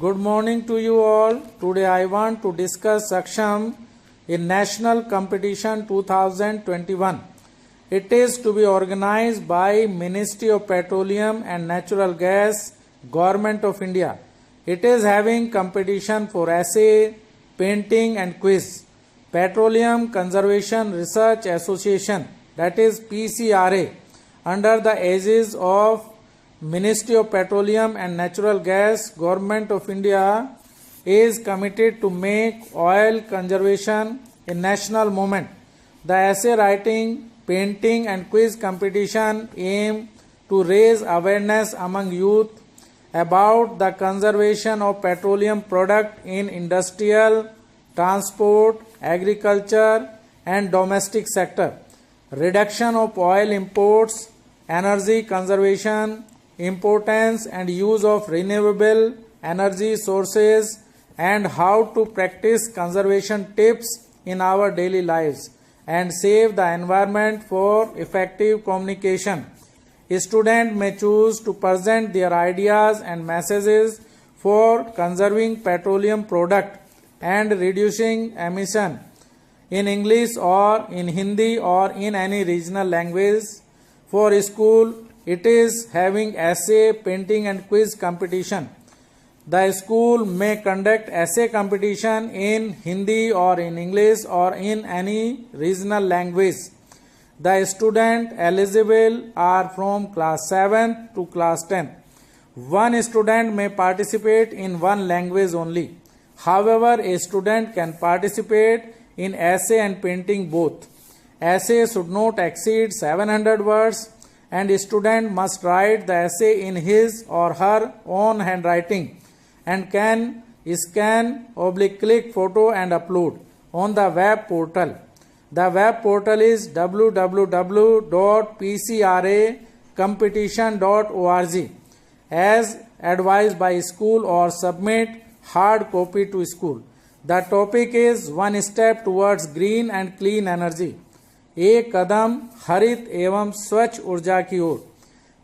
Good morning to you all. Today I want to discuss Saksham in National Competition 2021. It is to be organized by Ministry of Petroleum and Natural Gas, Government of India. It is having competition for essay, painting and quiz. Petroleum Conservation Research Association, that is PCRA, under the aegis of Ministry of Petroleum and Natural Gas, Government of India, is committed to make oil conservation a national movement. The essay writing, painting and quiz competition aim to raise awareness among youth about the conservation of petroleum product in industrial, transport, agriculture and domestic sector, reduction of oil imports, energy conservation, importance and use of renewable energy sources, and how to practice conservation tips in our daily lives and save the environment for effective communication. A student may choose to present their ideas and messages for conserving petroleum product and reducing emission in English or in Hindi or in any regional language. For school, it is having essay, painting and quiz competition. The school may conduct essay competition in Hindi or in English or in any regional language. The student eligible are from class 7th to class 10th. One student may participate in one language only. However, a student can participate in essay and painting both. Essay should not exceed 700 words and a student must write the essay in his or her own handwriting and can scan/click photo and upload on the web portal. The web portal is www.pcracompetition.org as advised by school, or submit hard copy to school. The topic is one step towards green and clean energy. एक कदम हरित एवं स्वच्छ ऊर्जा की ओर.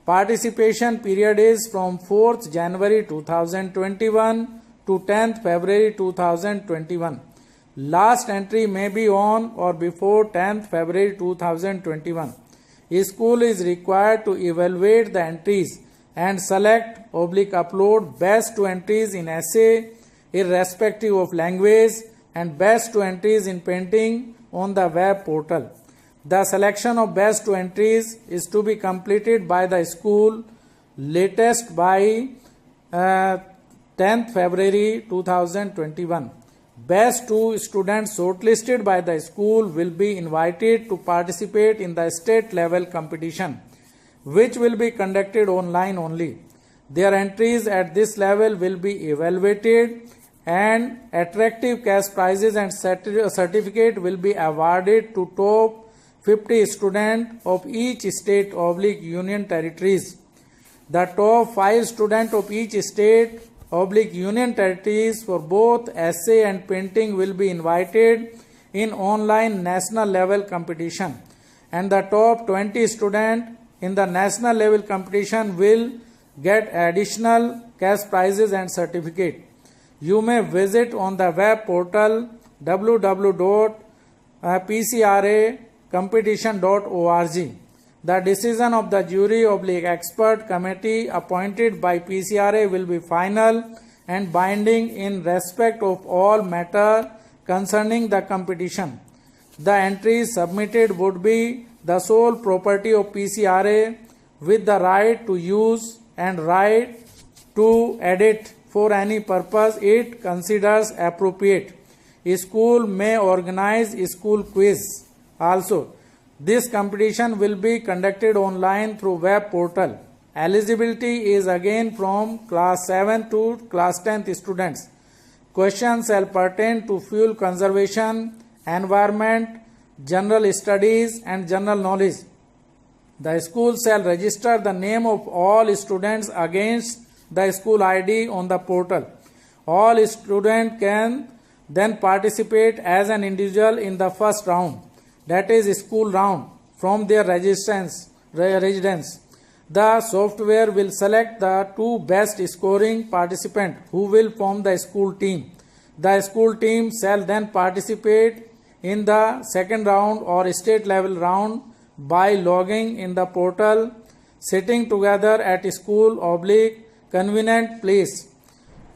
Participation period is from 4th January 2021 to 10th February 2021. Last entry may be on or before 10th February 2021. School is required to evaluate the entries and select/upload best 2 entries in essay irrespective of language and best 2 entries in painting on the web portal. The selection of best 2 entries is to be completed by the school latest by 10th February 2021. Best 2 students shortlisted by the school will be invited to participate in the state level competition, which will be conducted online only. Their entries at this level will be evaluated and attractive cash prizes and certificate will be awarded to top 50 students of each state/union territories. The top 5 students of each state/union territories for both essay and painting will be invited in online national level competition, and the top 20 students in the national level competition will get additional cash prizes and certificate. You may visit on the web portal www.pcracompetition.org. The decision of the jury/expert committee appointed by PCRA will be final and binding in respect of all matter concerning the competition. The entries submitted would be the sole property of PCRA with the right to use and right to edit for any purpose it considers appropriate. A school may organize a school quiz also. This competition will be conducted online through web portal. Eligibility is again from class 7 to class 10th students. Questions shall pertain to fuel conservation, environment, general studies and general knowledge. The school shall register the name of all students against the school ID on the portal. All students can then participate as an individual in the first round, that is school round, from their residence. The software will select the two best scoring participants who will form the school team. The school team shall then participate in the second round or state level round by logging in the portal, sitting together at school/convenient place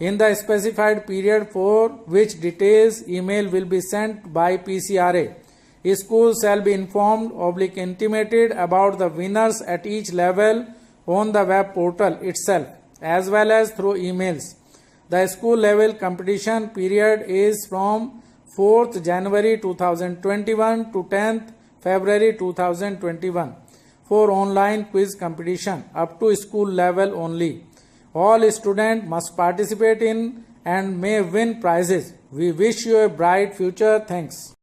in the specified period, for which details email will be sent by PCRA. Schools shall be informed/intimated about the winners at each level on the web portal itself, as well as through emails. The school level competition period is from 4th January 2021 to 10th February 2021 for online quiz competition up to school level only. All students must participate in and may win prizes. We wish you a bright future. Thanks.